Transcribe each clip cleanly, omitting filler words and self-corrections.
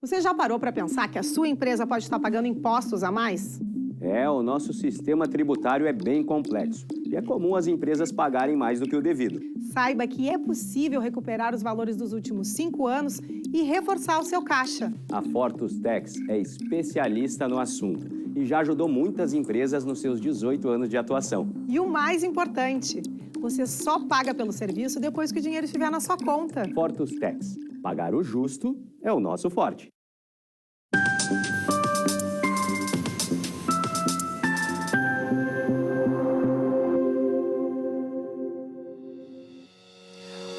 Você já parou para pensar que a sua empresa pode estar pagando impostos a mais? O nosso sistema tributário é bem complexo e é comum as empresas pagarem mais do que o devido. Saiba que é possível recuperar os valores dos últimos 5 anos e reforçar o seu caixa. A Fortus Tax é especialista no assunto e já ajudou muitas empresas nos seus 18 anos de atuação. E o mais importante, você só paga pelo serviço depois que o dinheiro estiver na sua conta. Fortus Tax. Pagar o justo é o nosso forte.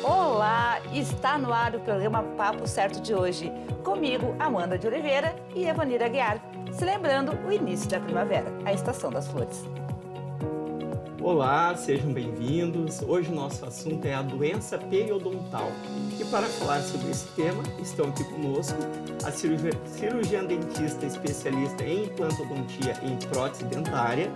Olá, está no ar o programa Papo Certo de hoje. Comigo, Amanda de Oliveira e Evanira Aguiar, celebrando o início da primavera, a estação das flores. Olá, sejam bem-vindos. Hoje o nosso assunto é a doença periodontal. E para falar sobre esse tema, estão aqui conosco a cirurgiã dentista especialista em implantodontia e em prótese dentária,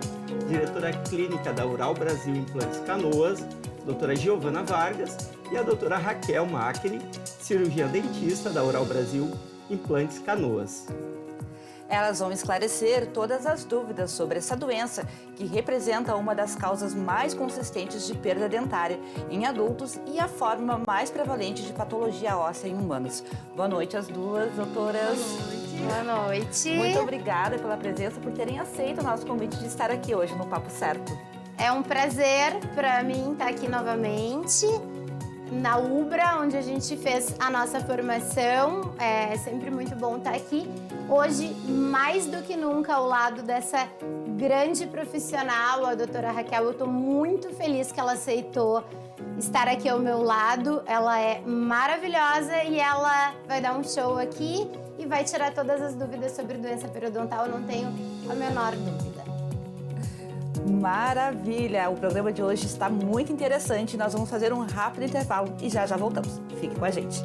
diretora clínica da Ural Brasil Implantes Canoas, doutora Giovana Vargas, e a doutora Raquel Macri, cirurgiã dentista da Ural Brasil Implantes Canoas. Elas vão esclarecer todas as dúvidas sobre essa doença, que representa uma das causas mais consistentes de perda dentária em adultos e a forma mais prevalente de patologia óssea em humanos. Boa noite às duas, doutoras. Boa noite. Muito obrigada pela presença, por terem aceito o nosso convite de estar aqui hoje no Papo Certo. É um prazer para mim estar aqui novamente na UBRA, onde a gente fez a nossa formação. É sempre muito bom estar aqui. Hoje, mais do que nunca, ao lado dessa grande profissional, a doutora Raquel. Eu estou muito feliz que ela aceitou estar aqui ao meu lado. Ela é maravilhosa e ela vai dar um show aqui e vai tirar todas as dúvidas sobre doença periodontal. Eu não tenho a menor dúvida. Maravilha! O programa de hoje está muito interessante. Nós vamos fazer um rápido intervalo e já voltamos. Fique com a gente.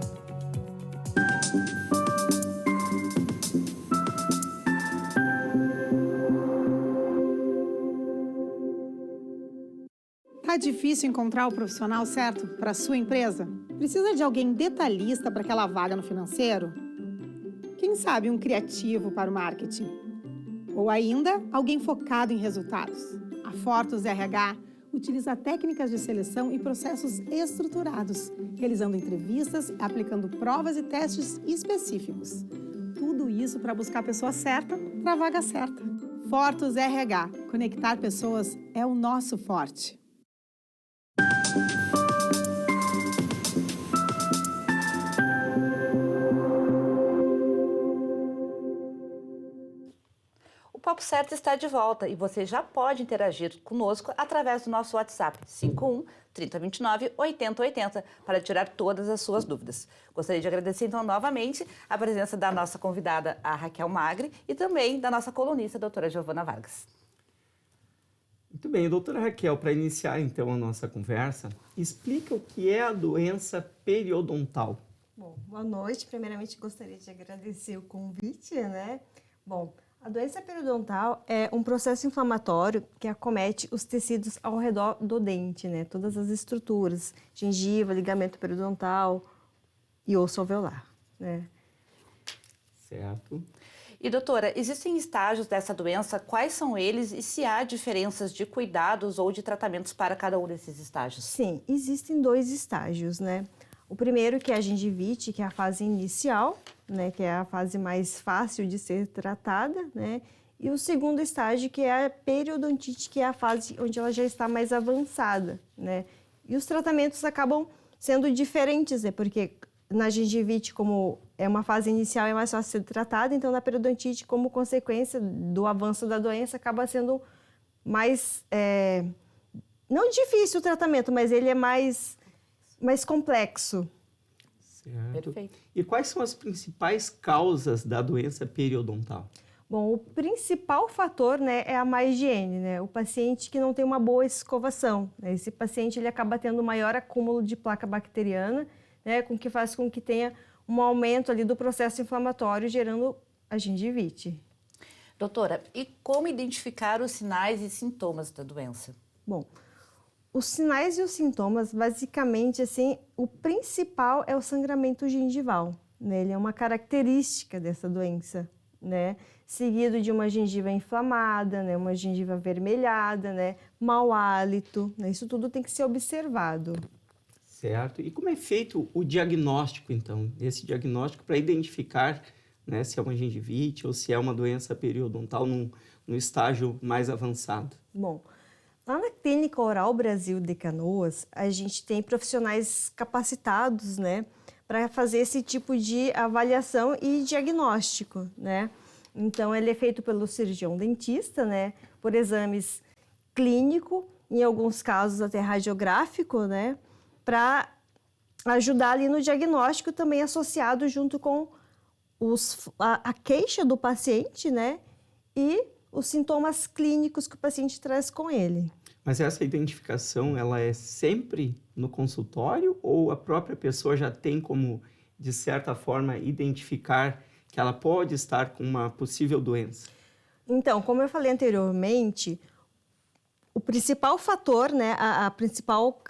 Tá difícil encontrar o profissional certo para a sua empresa? Precisa de alguém detalhista para aquela vaga no financeiro? Quem sabe um criativo para o marketing? Ou ainda, alguém focado em resultados? A Fortus RH utiliza técnicas de seleção e processos estruturados, realizando entrevistas, aplicando provas e testes específicos. Tudo isso para buscar a pessoa certa para a vaga certa. Fortus RH. Conectar pessoas é o nosso forte. O Papo Certo está de volta e você já pode interagir conosco através do nosso WhatsApp 51 3029 8080 para tirar todas as suas dúvidas. Gostaria de agradecer então novamente a presença da nossa convidada, a Raquel Magri, e também da nossa colunista, a doutora Giovana Vargas. Muito bem, doutora Raquel, para iniciar então a nossa conversa, explica o que é a doença periodontal. Bom, boa noite. Primeiramente, gostaria de agradecer o convite, né? Bom, a doença periodontal é um processo inflamatório que acomete os tecidos ao redor do dente, né? Todas as estruturas, gengiva, ligamento periodontal e osso alveolar, né? Certo. E doutora, existem estágios dessa doença? Quais são eles e se há diferenças de cuidados ou de tratamentos para cada um desses estágios? Sim, existem 2 estágios, né? O primeiro, que é a gengivite, que é a fase inicial, né, que é a fase mais fácil de ser tratada, né? E o segundo estágio, que é a periodontite, que é a fase onde ela já está mais avançada, né? E os tratamentos acabam sendo diferentes, né? Porque na gengivite, como é uma fase inicial, é mais fácil ser tratada, então na periodontite, como consequência do avanço da doença, acaba sendo mais, não difícil o tratamento, mas ele é mais complexo. Certo. Perfeito. E quais são as principais causas da doença periodontal? Bom, o principal fator, né, é a má higiene, né? O paciente que não tem uma boa escovação, né? Esse paciente ele acaba tendo maior acúmulo de placa bacteriana, né, com que faz com que tenha um aumento ali do processo inflamatório, gerando a gengivite. Doutora, e como identificar os sinais e sintomas da doença? Bom, os sinais e os sintomas, basicamente, assim, o principal é o sangramento gengival, né? Ele é uma característica dessa doença, né? Seguido de uma gengiva inflamada, né? Uma gengiva avermelhada, né? Mau hálito, né? Isso tudo tem que ser observado. Certo. E como é feito o diagnóstico, então? Esse diagnóstico para identificar, né, se é uma gengivite ou se é uma doença periodontal no estágio mais avançado? Bom, lá na Clínica Oral Brasil de Canoas, a gente tem profissionais capacitados, né, para fazer esse tipo de avaliação e diagnóstico, né? Então, ele é feito pelo cirurgião dentista, né, por exames clínico, em alguns casos até radiográfico, né, para ajudar ali no diagnóstico também associado junto com a queixa do paciente, né, e os sintomas clínicos que o paciente traz com ele. Mas essa identificação, ela é sempre no consultório ou a própria pessoa já tem como, de certa forma, identificar que ela pode estar com uma possível doença? Então, como eu falei anteriormente, o principal fator, né, a principal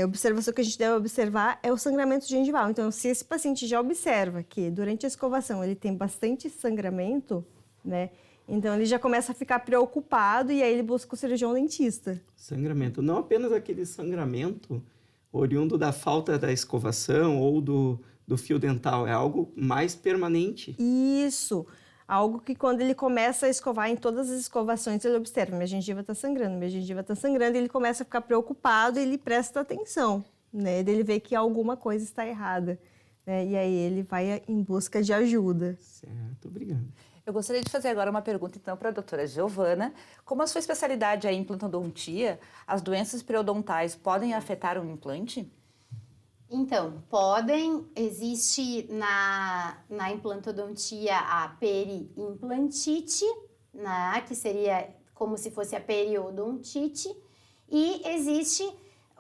observação que a gente deve observar é o sangramento gengival. Então, se esse paciente já observa que durante a escovação ele tem bastante sangramento, né, então ele já começa a ficar preocupado e aí ele busca o cirurgião dentista. Sangramento, não apenas aquele sangramento oriundo da falta da escovação ou do fio dental, é algo mais permanente. Isso, algo que quando ele começa a escovar, em todas as escovações ele observa, minha gengiva está sangrando, e ele começa a ficar preocupado e ele presta atenção, né? Ele vê que alguma coisa está errada, né? E aí ele vai em busca de ajuda. Certo, obrigado. Eu gostaria de fazer agora uma pergunta, então, para a doutora Giovana. Como a sua especialidade é implantodontia, as doenças periodontais podem afetar um implante? Então, podem. Existe na implantodontia a periimplantite, né, que seria como se fosse a periodontite, e existe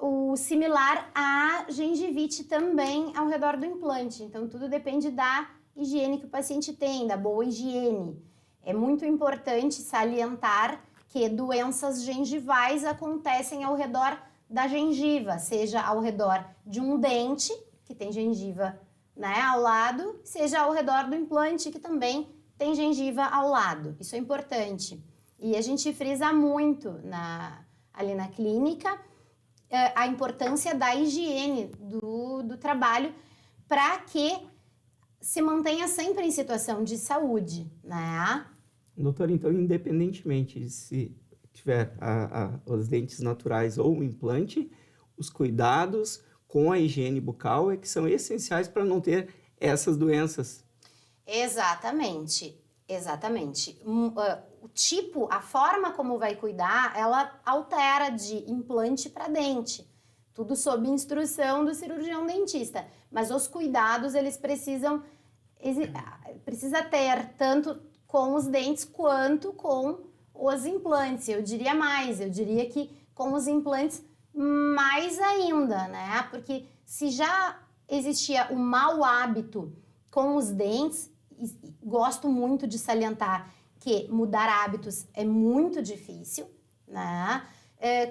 o similar à gengivite também ao redor do implante. Então, tudo depende da higiene que o paciente tem, da boa higiene. É muito importante salientar que doenças gengivais acontecem ao redor da gengiva, seja ao redor de um dente, que tem gengiva, né, ao lado, seja ao redor do implante, que também tem gengiva ao lado. Isso é importante. E a gente frisa muito ali na clínica a importância da higiene do trabalho para que se mantenha sempre em situação de saúde, né? Doutor, então, independentemente de se tiver os dentes naturais ou o implante, os cuidados com a higiene bucal é que são essenciais para não ter essas doenças. Exatamente, exatamente. O tipo, a forma como vai cuidar, ela altera de implante para dente. Tudo sob instrução do cirurgião dentista. Mas os cuidados, eles precisa ter tanto com os dentes quanto com os implantes. Eu diria mais, eu diria que com os implantes mais ainda, né? Porque se já existia o mau hábito com os dentes, gosto muito de salientar que mudar hábitos é muito difícil, né?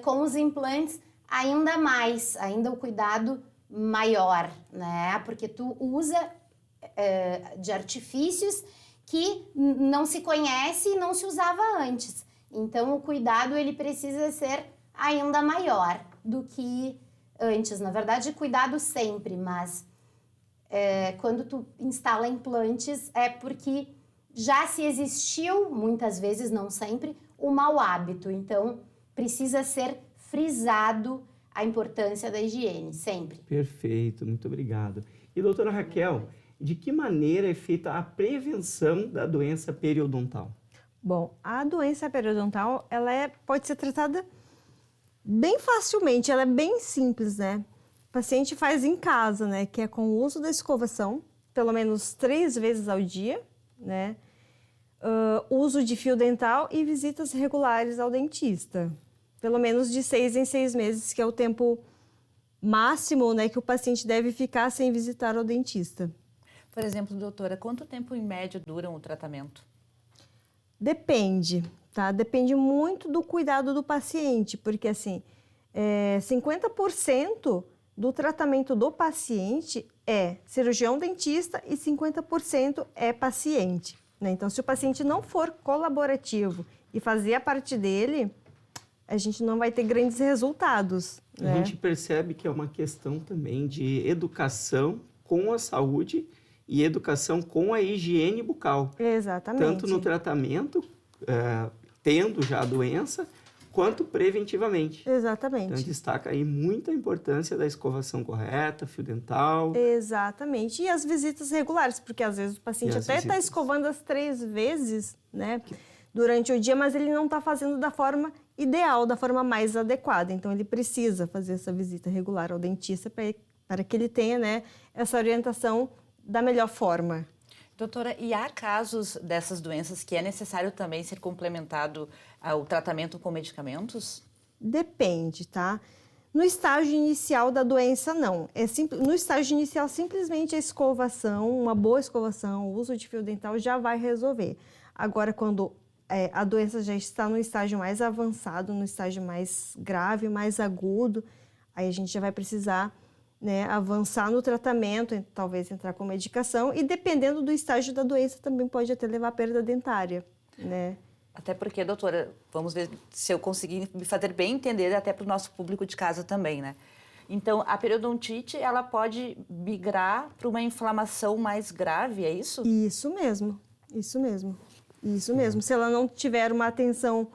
Com os implantes, ainda mais, ainda o cuidado maior, né? Porque tu usa de artifícios que não se conhece e não se usava antes. Então, o cuidado, ele precisa ser ainda maior do que antes. Na verdade, cuidado sempre, mas quando tu instala implantes é porque já se existiu, muitas vezes, não sempre, o mau hábito. Então, precisa ser frisado a importância da higiene, sempre. Perfeito, muito obrigado. E, doutora Raquel, de que maneira é feita a prevenção da doença periodontal? Bom, a doença periodontal, ela pode ser tratada bem facilmente, ela é bem simples, né? O paciente faz em casa, né? Que é com o uso da escovação, pelo menos 3 vezes ao dia, né? Uso de fio dental e visitas regulares ao dentista. Pelo menos de 6 em 6 meses, que é o tempo máximo, né, que o paciente deve ficar sem visitar o dentista. Por exemplo, doutora, quanto tempo em média dura o tratamento? Depende, tá? Depende muito do cuidado do paciente, porque assim, 50% do tratamento do paciente é cirurgião dentista e 50% é paciente, né? Então, se o paciente não for colaborativo e fazer a parte dele, a gente não vai ter grandes resultados, né? A gente percebe que é uma questão também de educação com a saúde e educação com a higiene bucal. Exatamente. Tanto no tratamento, tendo já a doença, quanto preventivamente. Exatamente. Então, destaca aí muita importância da escovação correta, fio dental. Exatamente. E as visitas regulares, porque às vezes o paciente até está escovando as 3 vezes, né, durante o dia, mas ele não está fazendo da forma ideal, da forma mais adequada. Então, ele precisa fazer essa visita regular ao dentista para que ele tenha, né, essa orientação da melhor forma. Doutora, e há casos dessas doenças que é necessário também ser complementado ao tratamento com medicamentos? Depende, tá? No estágio inicial da doença, não. No estágio inicial, simplesmente a escovação, uma boa escovação, o uso de fio dental já vai resolver. Agora, quando a doença já está no estágio mais avançado, no estágio mais grave, mais agudo, aí a gente já vai precisar, né, avançar no tratamento, talvez entrar com medicação, e dependendo do estágio da doença também pode até levar à perda dentária, né? Até porque, doutora, vamos ver se eu conseguir me fazer bem entender até para o nosso público de casa também, né? Então, a periodontite, ela pode migrar para uma inflamação mais grave, é isso? Isso mesmo, isso mesmo, isso mesmo. Se ela não tiver uma atenção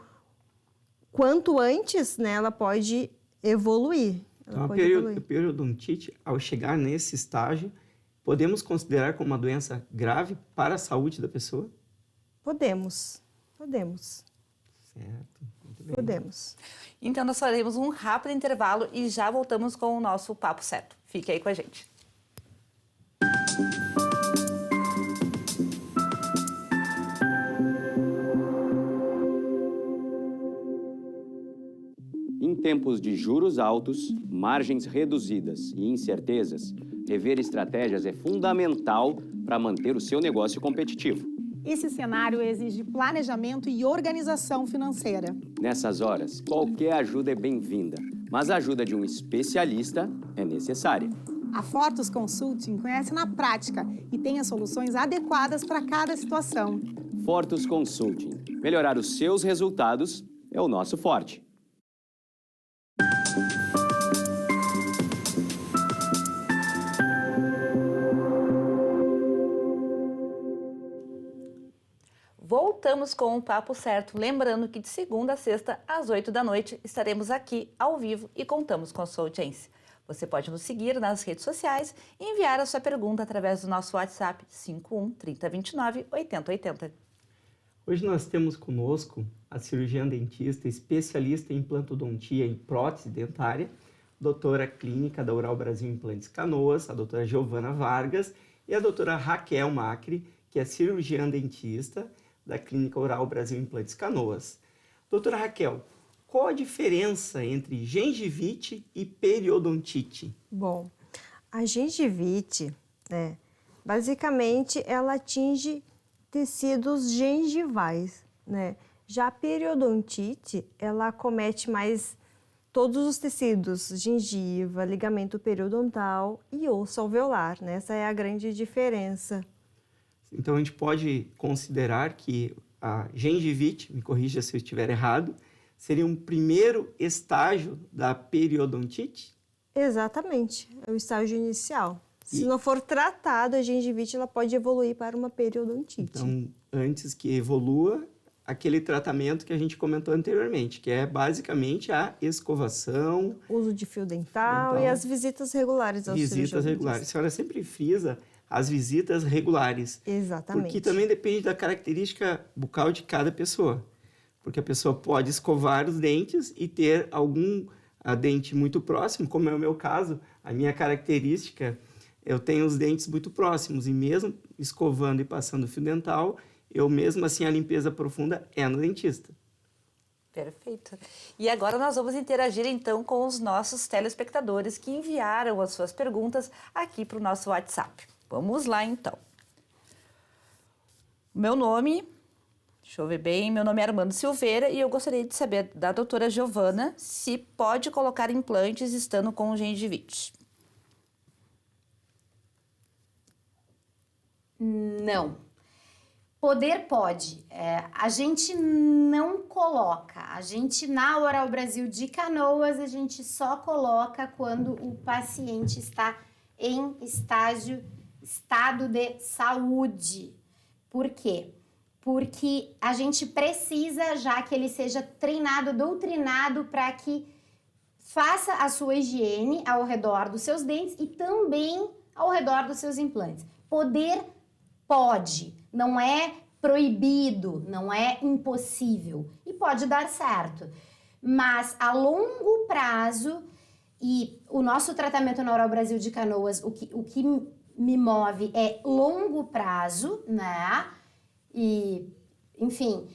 quanto antes, né, ela pode evoluir. Então, a periodontite, ao chegar nesse estágio, podemos considerar como uma doença grave para a saúde da pessoa? Podemos. Certo, muito bem. Podemos. Então, nós faremos um rápido intervalo e já voltamos com o nosso Papo Certo. Fique aí com a gente. Em tempos de juros altos, margens reduzidas e incertezas, rever estratégias é fundamental para manter o seu negócio competitivo. Esse cenário exige planejamento e organização financeira. Nessas horas, qualquer ajuda é bem-vinda, mas a ajuda de um especialista é necessária. A Fortus Consulting conhece na prática e tem as soluções adequadas para cada situação. Fortus Consulting. Melhorar os seus resultados é o nosso forte. Voltamos com o Papo Certo, lembrando que de segunda a sexta, às 8 da noite, estaremos aqui ao vivo e contamos com a sua audiência. Você pode nos seguir nas redes sociais e enviar a sua pergunta através do nosso WhatsApp 51 3029 8080. Hoje nós temos conosco a cirurgiã dentista, especialista em implantodontia e prótese dentária, doutora clínica da Ural Brasil Implantes Canoas, a doutora Giovana Vargas, e a doutora Raquel Macri, que é cirurgiã dentista da Clínica Ural Brasil Implantes Canoas. Doutora Raquel, qual a diferença entre gengivite e periodontite? Bom, a gengivite, né, basicamente ela atinge tecidos gengivais, né? Já a periodontite, ela acomete mais todos os tecidos, gengiva, ligamento periodontal e osso alveolar, né? Essa é a grande diferença. Então, a gente pode considerar que a gengivite, me corrija se eu estiver errado, seria um primeiro estágio da periodontite? Exatamente, é o estágio inicial. Se não for tratado, a gengivite ela pode evoluir para uma periodontite. Então, antes que evolua, aquele tratamento que a gente comentou anteriormente, que é basicamente a escovação, uso de fio dental e as visitas regulares ao cirurgião. Visitas regulares. A senhora sempre frisa as visitas regulares. Exatamente. Porque também depende da característica bucal de cada pessoa. Porque a pessoa pode escovar os dentes e ter algum dente muito próximo, como é o meu caso. A minha característica, eu tenho os dentes muito próximos e mesmo escovando e passando fio dental, eu mesmo assim a limpeza profunda é no dentista. Perfeito. E agora nós vamos interagir então com os nossos telespectadores que enviaram as suas perguntas aqui para o nosso WhatsApp. Vamos lá, então. Meu nome, deixa eu ver bem, meu nome é Armando Silveira e eu gostaria de saber da doutora Giovana se pode colocar implantes estando com gengivite. Não. Poder pode. A gente não coloca. A gente, na Oral Brasil de Canoas, a gente só coloca quando o paciente está em estado de saúde. Por quê? Porque a gente precisa já que ele seja treinado, doutrinado para que faça a sua higiene ao redor dos seus dentes e também ao redor dos seus implantes. Poder pode, não é proibido, não é impossível e pode dar certo. Mas a longo prazo, e o nosso tratamento na Oral Brasil de Canoas, o que me move é longo prazo, né? E, enfim,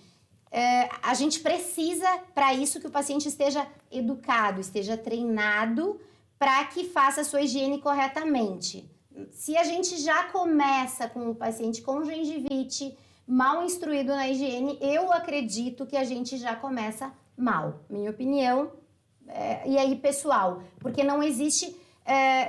a gente precisa, para isso, que o paciente esteja educado, esteja treinado para que faça a sua higiene corretamente. Se a gente já começa com o paciente com gengivite, mal instruído na higiene, eu acredito que a gente já começa mal. Minha opinião, e aí pessoal, porque não existe,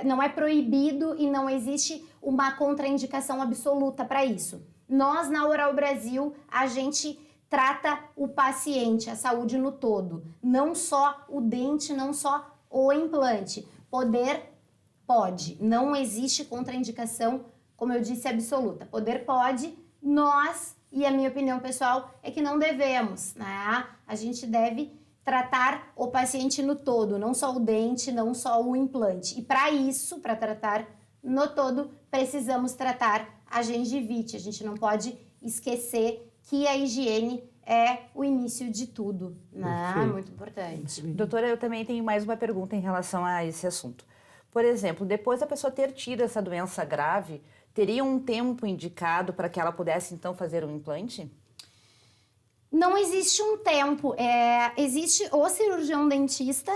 não é proibido e não existe uma contraindicação absoluta para isso. Nós, na Oral Brasil, a gente trata o paciente, a saúde no todo, não só o dente, não só o implante. Poder pode, não existe contraindicação, como eu disse, absoluta. Poder pode, nós, e a minha opinião pessoal, é que não devemos, né? A gente deve tratar o paciente no todo, não só o dente, não só o implante. E para isso, para tratar no todo, precisamos tratar a gengivite. A gente não pode esquecer que a higiene é o início de tudo, né? Muito importante. Doutora, eu também tenho mais uma pergunta em relação a esse assunto. Por exemplo, depois da pessoa ter tido essa doença grave, teria um tempo indicado para que ela pudesse, então, fazer um implante? Não existe um tempo. Existe o cirurgião dentista,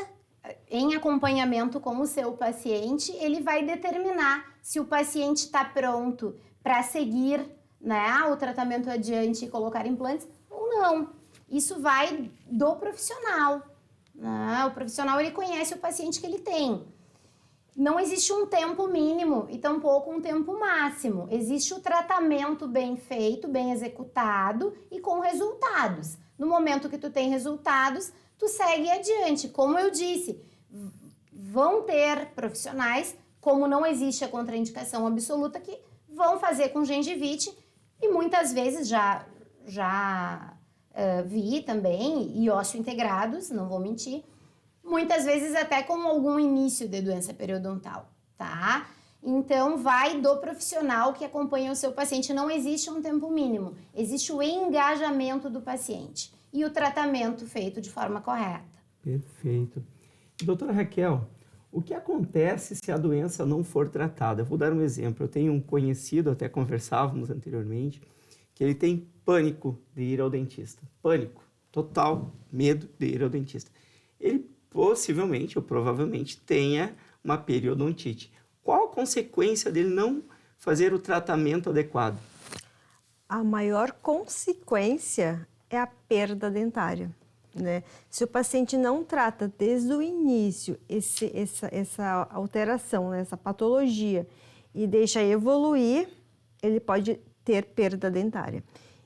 em acompanhamento com o seu paciente, ele vai determinar se o paciente está pronto para seguir, né, o tratamento adiante e colocar implantes ou não. Isso vai do profissional, né? O profissional, ele conhece o paciente que ele tem. Não existe um tempo mínimo e tampouco um tempo máximo. Existe o tratamento bem feito, bem executado e com resultados. No momento que tu tem resultados, tu segue adiante. Como eu disse, vão ter profissionais, como não existe a contraindicação absoluta, que vão fazer com gengivite e muitas vezes já vi também, e ósseo integrados, não vou mentir, muitas vezes até com algum início de doença periodontal, tá? Então, vai do profissional que acompanha o seu paciente. Não existe um tempo mínimo, existe o engajamento do paciente e o tratamento feito de forma correta. Perfeito. Doutora Raquel, o que acontece se a doença não for tratada? Eu vou dar um exemplo. Eu tenho um conhecido, até conversávamos anteriormente, que ele tem pânico de ir ao dentista. Pânico, total medo de ir ao dentista. Ele possivelmente ou provavelmente tenha uma periodontite. Qual a consequência dele não fazer o tratamento adequado? A maior consequência é a perda dentária, né? Se o paciente não trata desde o início essa alteração, né, essa patologia, e deixa evoluir, ele pode ter perda dentária.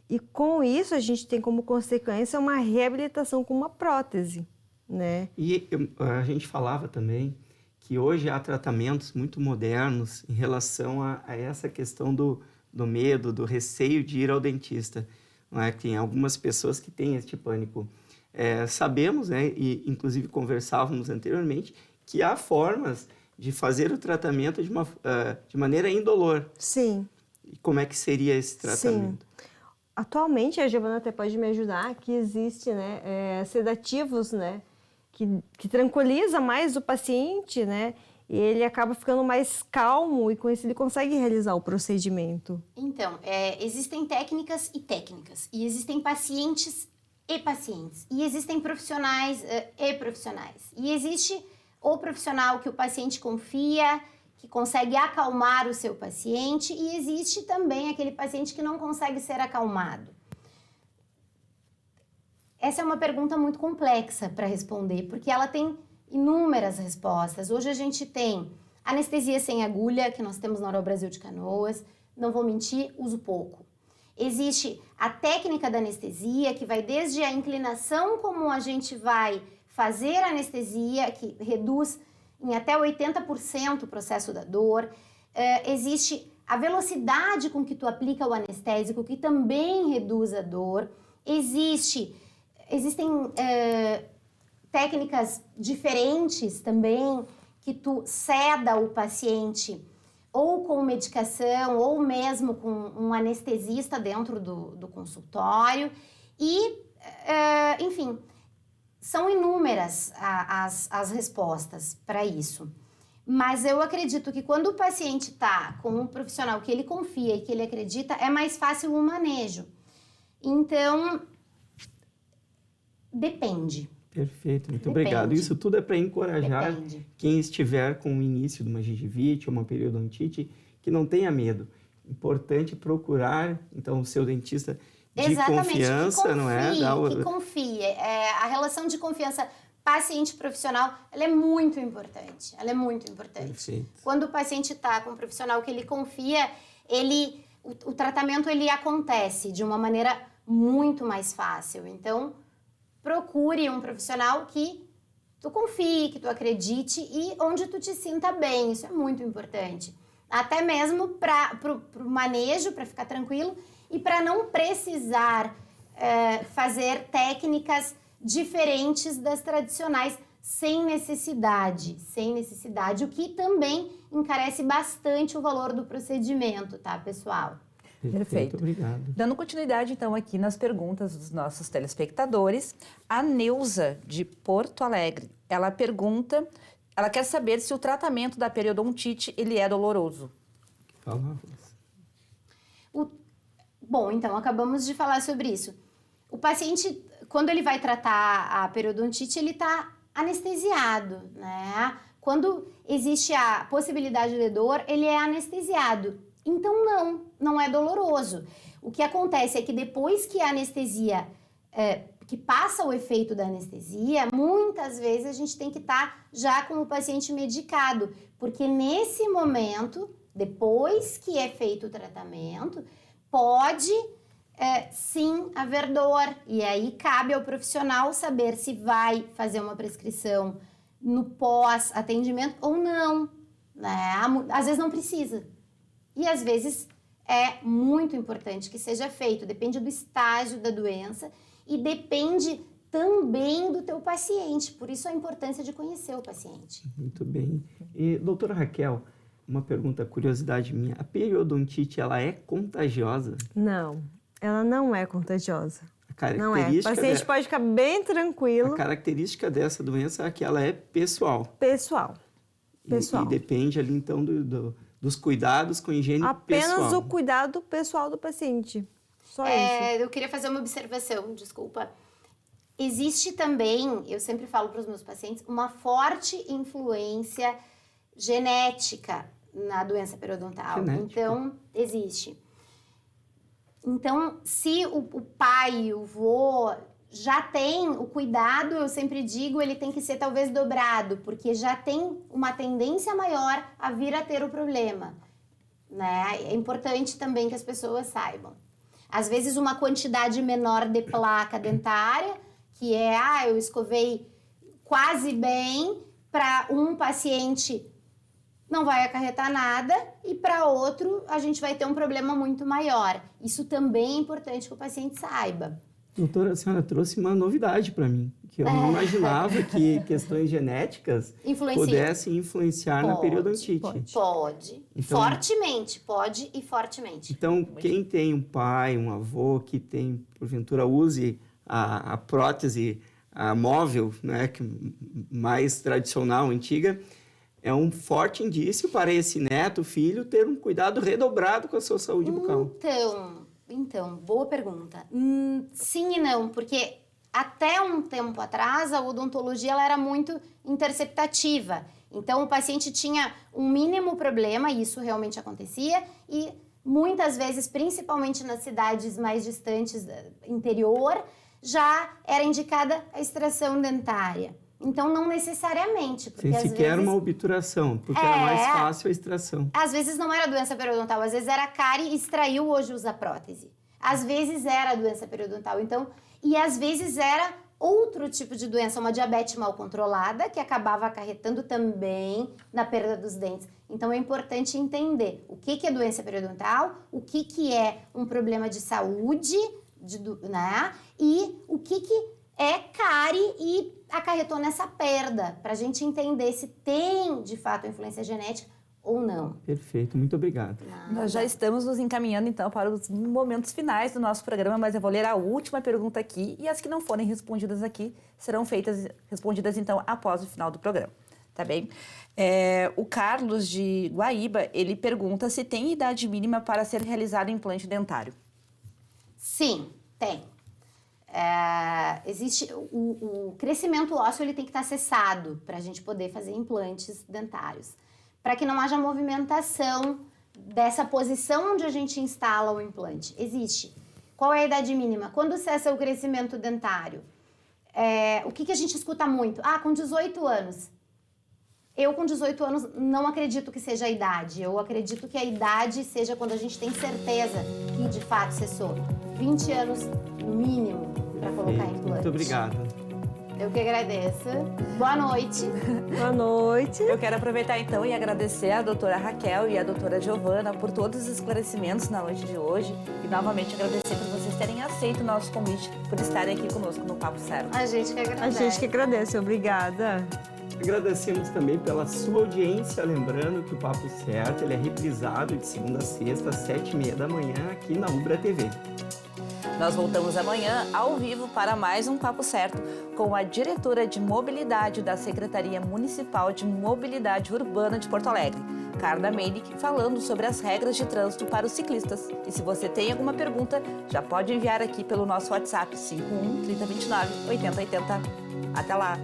E com isso a gente tem como consequência uma reabilitação com uma prótese, né? E a gente falava também que hoje há tratamentos muito modernos em relação a essa questão do medo, do receio de ir ao dentista. Não é? Tem algumas pessoas que têm este pânico. Sabemos, né, e inclusive conversávamos anteriormente, que há formas de fazer o tratamento de maneira indolor. Sim. E como é que seria esse tratamento? Sim. Atualmente, a Giovana até pode me ajudar, que existe, né, sedativos, né, que tranquiliza mais o paciente, né, e ele acaba ficando mais calmo e com isso ele consegue realizar o procedimento. Então, existem técnicas e técnicas, e existem pacientes e pacientes, e existem profissionais e profissionais. E existe o profissional que o paciente confia, que consegue acalmar o seu paciente, e existe também aquele paciente que não consegue ser acalmado. Essa é uma pergunta muito complexa para responder, porque ela tem inúmeras respostas. Hoje a gente tem Anestesia sem agulha, que nós temos na Oral Brasil de Canoas, não vou mentir, uso pouco. Existe a técnica da anestesia, que vai desde a inclinação como a gente vai fazer a anestesia, que reduz em até 80% o processo da dor. Existe a velocidade com que tu aplica o anestésico, que também reduz a dor. Existem técnicas diferentes também, que tu ceda o paciente ou com medicação, ou mesmo com um anestesista dentro do consultório. E, enfim, são inúmeras as respostas para isso. Mas eu acredito que quando o paciente está com um profissional que ele confia e que ele acredita, é mais fácil o manejo. Então, depende. Perfeito, muito Depende. obrigado. Isso tudo é para encorajar Depende. quem estiver com o início de uma gengivite ou uma periodontite, que não tenha medo. Importante procurar, então, o seu dentista de confiança, que confie, não é? Que confie. A relação de confiança paciente-profissional, ela é muito importante. Ela é muito importante. Perfeito. Quando o paciente está com um profissional que ele confia, o tratamento ele acontece de uma maneira muito mais fácil. Então, procure um profissional que tu confie, que tu acredite e onde tu te sinta bem. Isso é muito importante. Até mesmo para o manejo, para ficar tranquilo e para não precisar fazer técnicas diferentes das tradicionais sem necessidade, o que também encarece bastante o valor do procedimento, tá, pessoal? Perfeito. Obrigado. Dando continuidade, então, aqui nas perguntas dos nossos telespectadores, a Neuza, de Porto Alegre, ela pergunta, ela quer saber se o tratamento da periodontite, ele é doloroso. Fala. Bom, então, acabamos de falar sobre isso. O paciente, quando ele vai tratar a periodontite, ele está anestesiado, né? Quando existe a possibilidade de dor, ele é anestesiado. Então, não é doloroso. O que acontece é que depois que a anestesia, que passa o efeito da anestesia, muitas vezes a gente tem que estar já com o paciente medicado, porque nesse momento, depois que é feito o tratamento, pode sim haver dor. E aí cabe ao profissional saber se vai fazer uma prescrição no pós-atendimento ou não, né? Às vezes não precisa. E às vezes é muito importante que seja feito, depende do estágio da doença e depende também do teu paciente, por isso a importância de conhecer o paciente. Muito bem. E, doutora Raquel, uma pergunta, curiosidade minha, a periodontite, ela é contagiosa? Não, ela não é contagiosa. Não é. O paciente pode ficar bem tranquilo. A característica dessa doença é que ela é pessoal. Pessoal. E depende ali, então, dos cuidados com higiene pessoal. Apenas o cuidado pessoal do paciente. Só isso. Eu queria fazer uma observação, desculpa. Existe também, eu sempre falo para os meus pacientes, uma forte influência genética na doença periodontal. Então, existe. Então, se o pai, o vô já tem o cuidado, eu sempre digo, ele tem que ser talvez dobrado, porque já tem uma tendência maior a vir a ter o problema, né? É importante também que as pessoas saibam. Às vezes, uma quantidade menor de placa dentária, que eu escovei quase bem, para um paciente não vai acarretar nada e para outro a gente vai ter um problema muito maior. Isso também é importante que o paciente saiba. Doutora, a senhora trouxe uma novidade para mim, que eu não imaginava que questões genéticas pudessem influenciar na periodontite. Pode. Então, fortemente, pode e fortemente. Então, quem tem um pai, um avô que tem, porventura, use a prótese móvel, né, que mais tradicional, antiga, é um forte indício para esse neto, filho, ter um cuidado redobrado com a sua saúde bucal. Então, boa pergunta. Sim e não, porque até um tempo atrás a odontologia ela era muito interceptativa. Então, o paciente tinha um mínimo problema, e isso realmente acontecia, e muitas vezes, principalmente nas cidades mais distantes, interior, já era indicada a extração dentária. Então, não necessariamente. Porque Sem às sequer vezes, uma obturação, porque era mais fácil a extração. às vezes não era doença periodontal, às vezes era cárie, extraiu, hoje usa prótese. Às vezes era doença periodontal, então... E às vezes era outro tipo de doença, uma diabetes mal controlada, que acabava acarretando também na perda dos dentes. Então é importante entender o que é doença periodontal, o que é um problema de saúde, né? E o que é cárie e acarretou nessa perda, para a gente entender se tem, de fato, influência genética ou não. Perfeito, muito obrigado. Nós já estamos nos encaminhando, então, para os momentos finais do nosso programa, mas eu vou ler a última pergunta aqui e as que não forem respondidas aqui serão respondidas, então, após o final do programa, tá bem? O Carlos de Guaíba, ele pergunta se tem idade mínima para ser realizado implante dentário. Sim, tem. Existe o crescimento ósseo, ele tem que estar cessado para a gente poder fazer implantes dentários, para que não haja movimentação dessa posição onde a gente instala o implante. Existe. Qual é a idade mínima? Quando cessa o crescimento dentário? O que a gente escuta muito? Com 18 anos. Eu, com 18 anos, não acredito que seja a idade. Eu acredito que a idade seja quando a gente tem certeza que, de fato, cessou. 20 anos, no mínimo, para colocar implante. Muito obrigado. Eu que agradeço. Boa noite. Boa noite. Eu quero aproveitar, então, e agradecer a doutora Raquel e a doutora Giovana por todos os esclarecimentos na noite de hoje. E, novamente, agradecer por vocês terem aceito o nosso convite, por estarem aqui conosco no Papo Certo. A gente que agradece. A gente que agradece. Obrigada. Agradecemos também pela sua audiência, lembrando que o Papo Certo ele é reprisado de segunda a sexta, às 7h30 da manhã, aqui na Ubra TV. Nós voltamos amanhã, ao vivo, para mais um Papo Certo, com a diretora de Mobilidade da Secretaria Municipal de Mobilidade Urbana de Porto Alegre, Carla Meinick, falando sobre as regras de trânsito para os ciclistas. E se você tem alguma pergunta, já pode enviar aqui pelo nosso WhatsApp 51 3029 8080. Até lá!